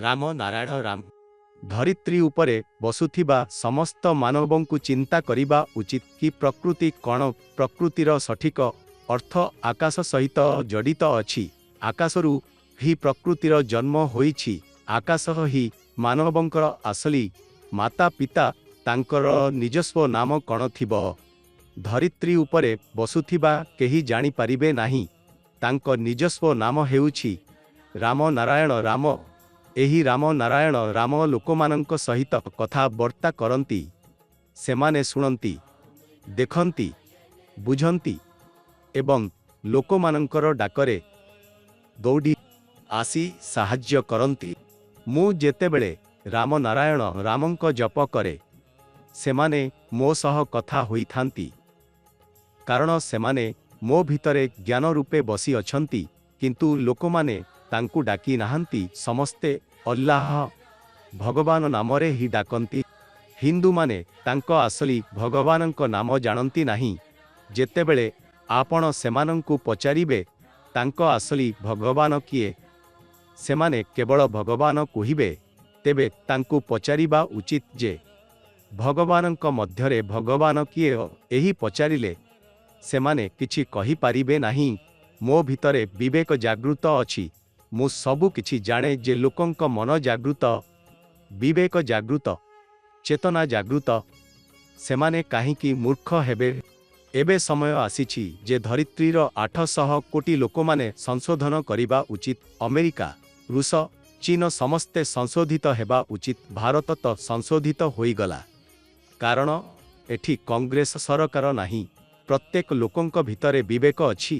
ରାମ ନାରାୟଣ ରାମ। ଧରିତ୍ରୀ ଉପରେ ବସୁଥିବା ସମସ୍ତ ମାନବଙ୍କୁ ଚିନ୍ତା କରିବା ଉଚିତ କି ପ୍ରକୃତି କ'ଣ? ପ୍ରକୃତିର ସଠିକ ଅର୍ଥ ଆକାଶ ସହିତ ଜଡ଼ିତ ଅଛି। ଆକାଶରୁ ହିଁ ପ୍ରକୃତିର ଜନ୍ମ ହୋଇଛି। ଆକାଶ ହିଁ ମାନବଙ୍କର ଆସଲି ମାତା ପିତା। ତାଙ୍କର ନିଜସ୍ୱ ନାମ କ'ଣ ଥିବ? ଧରିତ୍ରୀ ଉପରେ ବସୁଥିବା କେହି ଜାଣିପାରିବେ ନାହିଁ। ତାଙ୍କ ନିଜସ୍ୱ ନାମ ହେଉଛି ରାମ ନାରାୟଣ ରାମ। ଏହି ରାମ ନାରାୟଣ ରାମ ଲୋକମାନଙ୍କ ସହିତ କଥାବାର୍ତ୍ତା କରନ୍ତି। ସେମାନେ ଶୁଣନ୍ତି, ଦେଖନ୍ତି, ବୁଝନ୍ତି ଏବଂ ଲୋକମାନଙ୍କର ଡାକରେ ଦୌଡ଼ି ଆସି ସାହାଯ୍ୟ କରନ୍ତି। ମୁଁ ଯେତେବେଳେ ରାମ ନାରାୟଣ ରାମଙ୍କ ଜପ କରେ, ସେମାନେ ମୋ ସହ କଥା ହୋଇଥାନ୍ତି। କାରଣ ସେମାନେ ମୋ ଭିତରେ ଜ୍ଞାନ ରୂପେ ବସି ଅଛନ୍ତି, କିନ୍ତୁ ଲୋକମାନେ ତାଙ୍କୁ ଡାକି ନାହାନ୍ତି। ସମସ୍ତେ ଅଲ୍ଲାହ ଭଗବାନ ନାମରେ ହିଁ ଡାକନ୍ତି। ହିନ୍ଦୁମାନେ ତାଙ୍କ ଆସଲି ଭଗବାନଙ୍କ ନାମ ଜାଣନ୍ତି ନାହିଁ। ଯେତେବେଳେ ଆପଣ ସେମାନଙ୍କୁ ପଚାରିବେ ତାଙ୍କ ଆସଲି ଭଗବାନ କିଏ, ସେମାନେ କେବଳ ଭଗବାନ କହିବେ। ତେବେ ତାଙ୍କୁ ପଚାରିବା ଉଚିତ ଯେ ଭଗବାନଙ୍କ ମଧ୍ୟରେ ଭଗବାନ କିଏ? ଏହି ପଚାରିଲେ ସେମାନେ କିଛି କହିପାରିବେ ନାହିଁ। ମୋ ଭିତରେ ବିବେକ ଜାଗୃତ ଅଛି। ମୁଁ ସବୁ କିଛି ଜାଣେ ଯେ ଲୋକଙ୍କ ମନ ଜାଗୃତ, ବିବେକ ଜାଗୃତ, ଚେତନା ଜାଗୃତ। ସେମାନେ କାହିଁକି ମୂର୍ଖ ହେବେ? ଏବେ ସମୟ ଆସିଛି ଯେ ଧରିତ୍ରୀର 800 କୋଟି ଲୋକମାନେ ସଂଶୋଧନ କରିବା ଉଚିତ। ଆମେରିକା, ରୁଷ, ଚୀନ ସମସ୍ତେ ସଂଶୋଧିତ ହେବା ଉଚିତ। ଭାରତ ତ ସଂଶୋଧିତ ହୋଇଗଲା। କାରଣ ଏଠି କଂଗ୍ରେସ ସରକାର ନାହିଁ। ପ୍ରତ୍ୟେକ ଲୋକଙ୍କ ଭିତରେ ବିବେକ ଅଛି।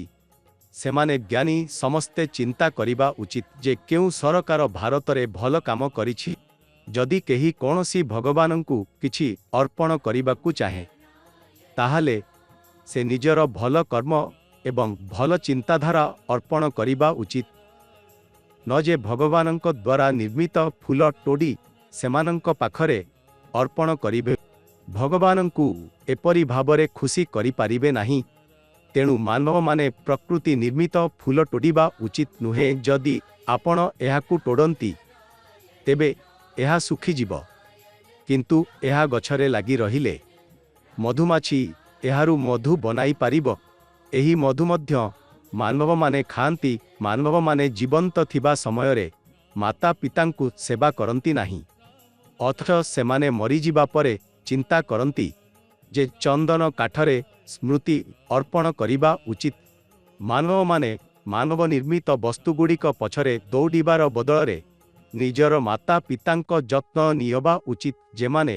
ସେମାନେ ଜ୍ଞାନୀ। ସମସ୍ତେ ଚିନ୍ତା କରିବା ଉଚିତ ଯେ କେଉଁ ସରକାର ଭାରତରେ ଭଲ କାମ କରିଛି। ଯଦି କେହି କୌଣସି ଭଗବାନଙ୍କୁ କିଛି ଅର୍ପଣ କରିବାକୁ ଚାହେଁ, ତାହେଲେ ସେ ନିଜର ଭଲ କର୍ମ ଏବଂ ଭଲ ଚିନ୍ତାଧାରା ଅର୍ପଣ କରିବା ଉଚିତ। ନ ଯେ ଭଗବାନଙ୍କ ଦ୍ୱାରା ନିର୍ମିତ ଫୁଲ ତୋଡ଼ି ସେମାନଙ୍କ ପାଖରେ ଅର୍ପଣ କରିବେ। ଭଗବାନଙ୍କୁ ଏପରି ଭାବରେ ଖୁସି କରିପାରିବେ ନାହିଁ। ତେଣୁ ମାନବମାନେ ପ୍ରକୃତି ନିର୍ମିତ ଫୁଲ ତୋଡ଼ିବା ଉଚିତ ନୁହେଁ। ଯଦି ଆପଣ ଏହାକୁ ତୋଡ଼ନ୍ତି, ତେବେ ଏହା ଶୁଖିଯିବ। କିନ୍ତୁ ଏହା ଗଛରେ ଲାଗି ରହିଲେ ମଧୁମାଛି ଏହାରୁ ମଧୁ ବନାଇ ପାରିବ। ଏହି ମଧୁ ମଧ୍ୟ ମାନବମାନେ ଖାଆନ୍ତି। ମାନବମାନେ ଜୀବନ୍ତ ଥିବା ସମୟରେ ମାତା ପିତାଙ୍କୁ ସେବା କରନ୍ତି ନାହିଁ। ଅଥଚ ସେମାନେ ମରିଯିବା ପରେ ଚିନ୍ତା କରନ୍ତି ଯେ ଚନ୍ଦନ କାଠରେ ସ୍ମୃତି ଅର୍ପଣ କରିବା ଉଚିତ। ମାନବମାନେ ମାନବ ନିର୍ମିତ ବସ୍ତୁଗୁଡ଼ିକ ପଛରେ ଦୌଡ଼ିବାର ବଦଳରେ ନିଜର ମାତା ପିତାଙ୍କ ଯତ୍ନ ନେବା ଉଚିତ, ଯେମାନେ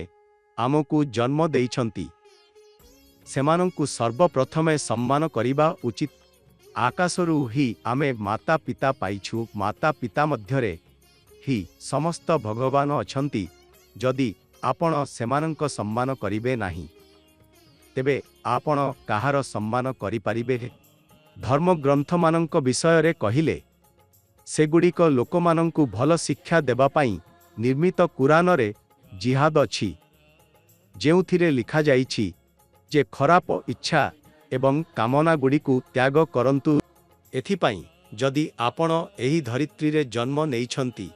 ଆମକୁ ଜନ୍ମ ଦେଇଛନ୍ତି। ସେମାନଙ୍କୁ ସର୍ବପ୍ରଥମେ ସମ୍ମାନ କରିବା ଉଚିତ। ଆକାଶରୁ ହିଁ ଆମେ ମାତା ପିତା ପାଇଛୁ। ମାତା ପିତା ମଧ୍ୟରେ ହିଁ ସମସ୍ତ ଭଗବାନ ଅଛନ୍ତି। ଯଦି ଆପଣ ସେମାନଙ୍କ ସମ୍ମାନ କରିବେ ନାହିଁ, ତେବେ ଆପଣ କାହାର ସମ୍ମାନ କରିପାରିବେ? ଧର୍ମଗ୍ରନ୍ଥମାନଙ୍କ ବିଷୟରେ କହିଲେ, ସେଗୁଡ଼ିକ ଲୋକମାନଙ୍କୁ ଭଲ ଶିକ୍ଷା ଦେବା ପାଇଁ ନିର୍ମିତ। କୁରାନରେ ଜିହାଦ ଅଛି, ଯେଉଁଥିରେ ଲେଖାଯାଇଛି ଯେ ଖରାପ ଇଚ୍ଛା ଏବଂ କାମନାଗୁଡ଼ିକୁ ତ୍ୟାଗ କରନ୍ତୁ। ଏଥିପାଇଁ ଯଦି ଆପଣ ଏହି ଧରିତ୍ରୀରେ ଜନ୍ମ ନେଇଛନ୍ତି,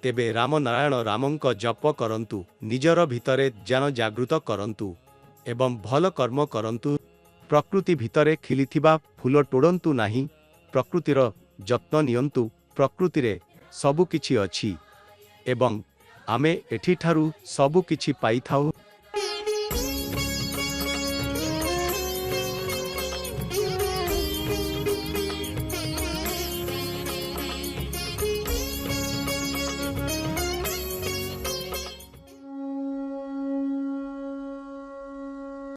ତେବେ ରାମ ନାରାୟଣ ରାମଙ୍କ ଜପ କରନ୍ତୁ। ନିଜର ଭିତରେ ଜ୍ଞାନ ଜାଗୃତ କରନ୍ତୁ ଏବଂ ଭଲ କର୍ମ କରନ୍ତୁ। ପ୍ରକୃତି ଭିତରେ ଖିଲିଥିବା ଫୁଲ ତୋଡ଼ନ୍ତୁ ନାହିଁ। ପ୍ରକୃତିର ଯତ୍ନ ନିଅନ୍ତୁ। ପ୍ରକୃତିରେ ସବୁ କିଛି ଅଛି ଏବଂ ଆମେ ଏଠିଠାରୁ ସବୁ କିଛି ପାଇଥାଉ।